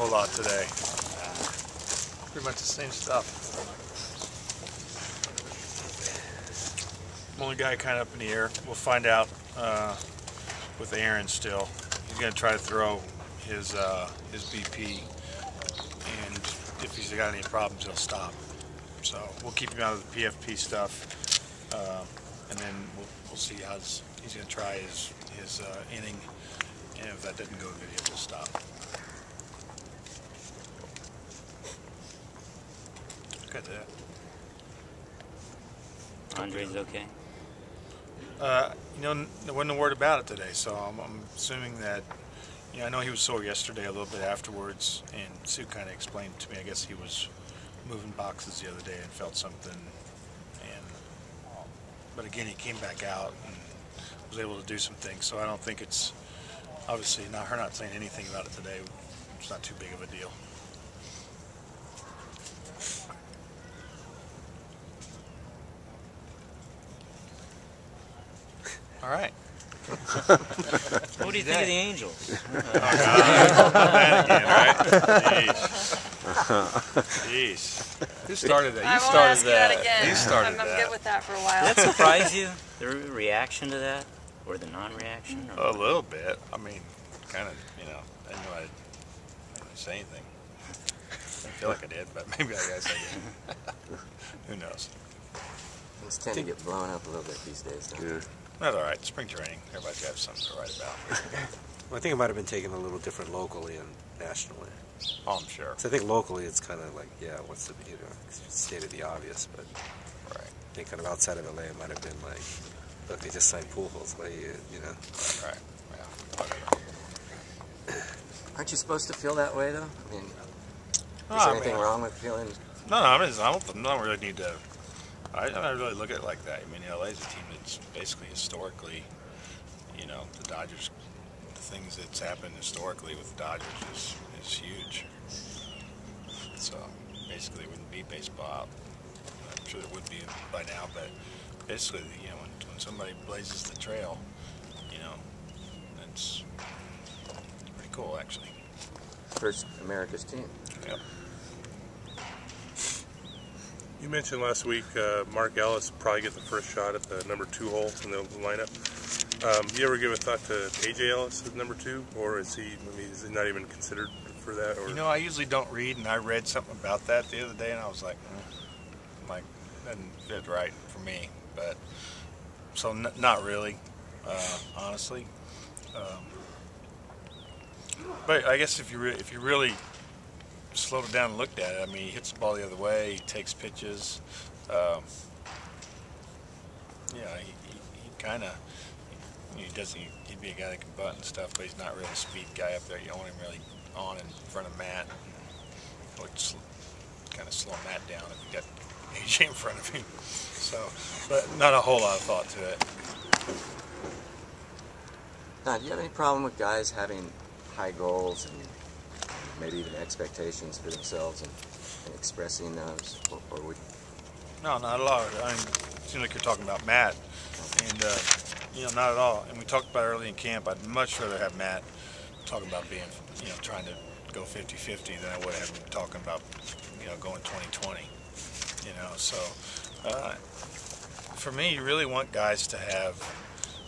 whole lot today. Pretty much the same stuff. Only guy kind of up in the air. We'll find out with Aaron still. He's going to try to throw his BP, and if he's got any problems, he'll stop. So we'll keep him out of the PFP stuff, and then we'll see how he's going to try his inning, and if that doesn't go good, he'll just stop. Got that. Andre's okay? You know, there wasn't a word about it today, so I'm assuming that, you know, I know he was sore yesterday a little bit afterwards, and Sue kind of explained to me, I guess he was moving boxes the other day and felt something, but again, he came back out and was able to do some things, so I don't think it's, obviously, her not saying anything about it today, it's not too big of a deal. All right. What do you think of the Angels? That again, right? Jeez. Who started that? I won't ask you that again. You started I'm good with that for a while. Did that surprise you? The reaction to that? Or the non-reaction? A little bit. I mean, kind of, you know, I didn't know I didn't say anything. I feel like I did, but maybe I guess I did. Who knows? Things tend to get blown up a little bit these days, don't they? That's all right. Spring training. Everybody's got something to write about. Well, I think it might have been taken a little different locally and nationally. Oh, I'm sure. So I think locally it's kind of like, yeah, what's the, you know, stated the obvious, but Right. I think kind of outside of LA it might have been like, look, they just signed Pujols, what do you know? Right. Yeah. Aren't you supposed to feel that way, though? I mean, is No, there I anything mean- wrong with feeling? No, I don't really need to. I don't really look at it like that. I mean, LA is a team that's basically historically, you know, the Dodgers, the things that's happened historically with the Dodgers is huge. So basically, it wouldn't be baseball. I'm sure it would be by now, but basically, you know, when somebody blazes the trail, you know, it's pretty cool, actually. First America's team. Yep. You mentioned last week Mark Ellis probably get the first shot at the #2 hole in the lineup. You ever give a thought to AJ Ellis as #2, or is he? I mean, is he not even considered for that? Or? You know, I usually don't read, and I read something about that the other day, and I was like, doesn't fit right for me. But so not really, honestly. But I guess if you really slowed it down and looked at it, I mean, he hits the ball the other way, he takes pitches. Yeah, he kind of, he'd be a guy that can butt and stuff, but he's not really a speed guy up there. You don't want him really on in front of Matt. Or kind of slow Matt down if you got AJ in front of him. So, but not a whole lot of thought to it. Now, do you have any problem with guys having high goals and maybe even expectations for themselves and expressing those, or would? No, not at all. I mean, it seems like you're talking about Matt, and you know, not at all. And we talked about early in camp. I'd much rather have Matt talking about being, you know, trying to go 50-50 than I would have him talking about, you know, going 20-20. You know, so for me, you really want guys to have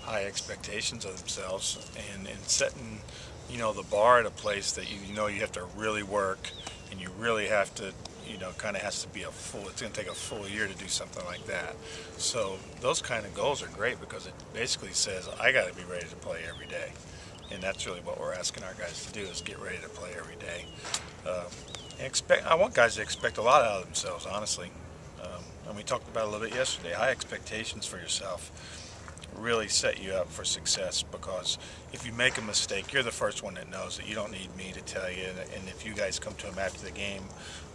high expectations of themselves and setting, you know, the bar at a place that you know you have to really work, and you really have to, you know, kind of has to be it's going to take a full year to do something like that. So those kind of goals are great because it basically says I got to be ready to play every day, and that's really what we're asking our guys to do, is get ready to play every day. I want guys to expect a lot out of themselves, honestly. And we talked about it a little bit yesterday. High expectations for yourself really set you up for success, because if you make a mistake, you're the first one that knows it. You don't need me to tell you. And if you guys come to them after the game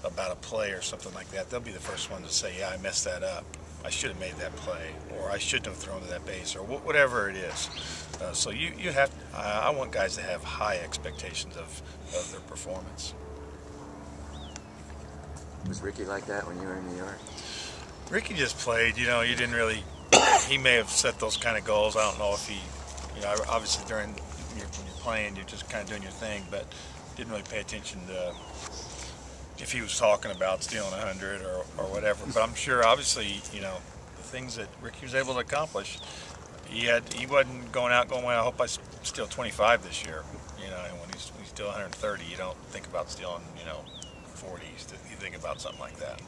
about a play or something like that, they'll be the first one to say, yeah, I messed that up. I should have made that play, or I shouldn't have thrown to that base, or whatever it is. So you have. I want guys to have high expectations of their performance. Was Ricky like that when you were in New York? Ricky just played. You know, you didn't really. He may have set those kind of goals. I don't know if he, you know, obviously when you're playing, you're just kind of doing your thing. But didn't really pay attention to if he was talking about stealing 100 or whatever. But I'm sure, obviously, you know, the things that Ricky was able to accomplish, he wasn't going out going, well, I hope I steal 25 this year. You know, and when he's still 130, you don't think about stealing, you know, 40s. You think about something like that.